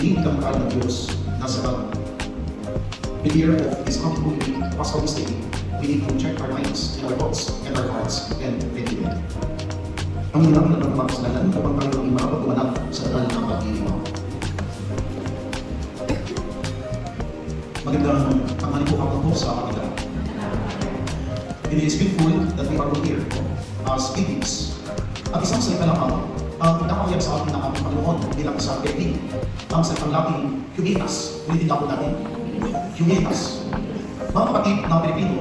Hindi kamakaal ng Diyos na sa year of His coming movie, Pascal this day, we need to check our minds and our thoughts and our hearts and renew them. Ang hirap na ng mga kasalanan kapag tayo ay makapagkumanap sa daan ng pag-ibig mo. Magandang tanghali po ako sa kanila. It is beautiful that we are all here as Philippines. At isang salita lang ang pinakahayag sa atin ng aming Panginoon bilang sa Pilipinas. Ang salitang Latin, humilitas. Ulitin na po natin. Humilitas. Mga kapatid ng Pilipino,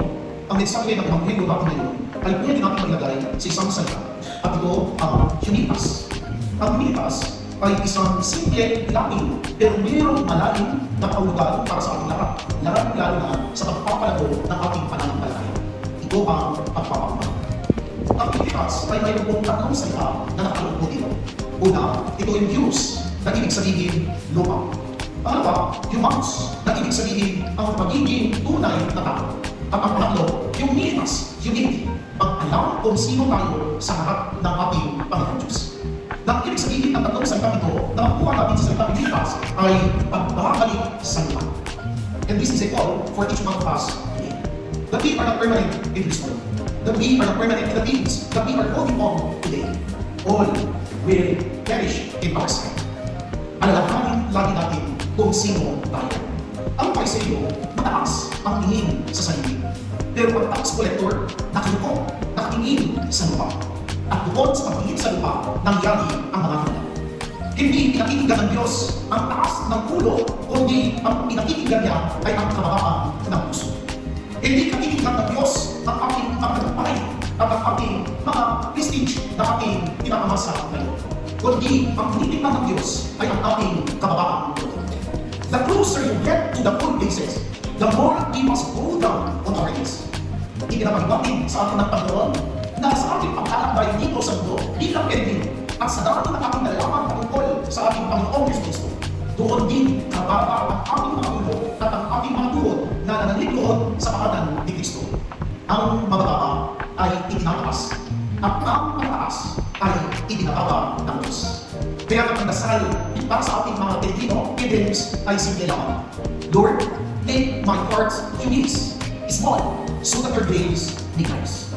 ang mensahe ng Ebanghelyo natin ngayon ay pwede natin maglagay sa isang salita. At ito ang humilitas. Ang humilitas ay isang simple Latin pero mayroong malalim na kahulugan para sa ating lahat. Lalo na sa pagpapalago ng ating pananampalataya. Ito ang pagpapakma. Ang humilitas ay mayroong pong tatlong salita na nakaloob po dito. Una, ito yung Diyos na ibig sabihin lupa. Pangalawa, humans na ibig sabihin ang pagiging tunay na tao. At ang pangatlo, yung humilitas, humility, pag-alam kung sino tayo sa harap ng ating Panginoon Diyos. Na ibig sabihin ng tatlong salita ito na makuha natin sa salita humilitas ay pagbabalik sa lupa. And this is a call for each one of us today. That we are not permanent in this world. That we are not permanent in the things that we are holding on today. All will perish in our sight. Alalahanin lagi natin kung sino tayo. Ang Pariseo, mataas ang tingin sa sarili. Pero ang tax collector, nakalukong, nakatingin sa lupa. At doon sa pagtingin sa lupa, nangyari ang mga ganap. Hindi pinakikinggan ng Diyos ang taas ng ulo, kundi ang pinakikinggan niya ay ang kababaan ng puso. Hindi pinakikinggan ng Diyos ang ating pagkakapay at ang ating mga prestige na ating pinamamasa ngayon. Kundi ang tinitingnan ng Diyos ay ang ating kababaan. The closer you get to the good places, the more we must go down on our knees. Ikinapagbatin sa ating ng Panginoon na sa ating paglalakbay dito sa mundo bilang Pilipino at sa dami ng ating nalalaman patungkol sa ating Panginoong Kristo. Doon din kababa ang ating mga ulo at ang ating mga tuhod na nananiglood sa pangalan ni Kristo. Ang mababa ay itinataas at ang mataas ay itinatawag ng Diyos. Kaya ang dasal para sa ating mga Pilipino, Pilgrims ay simple lang. Lord, make my heart humility small so that your grace may rise.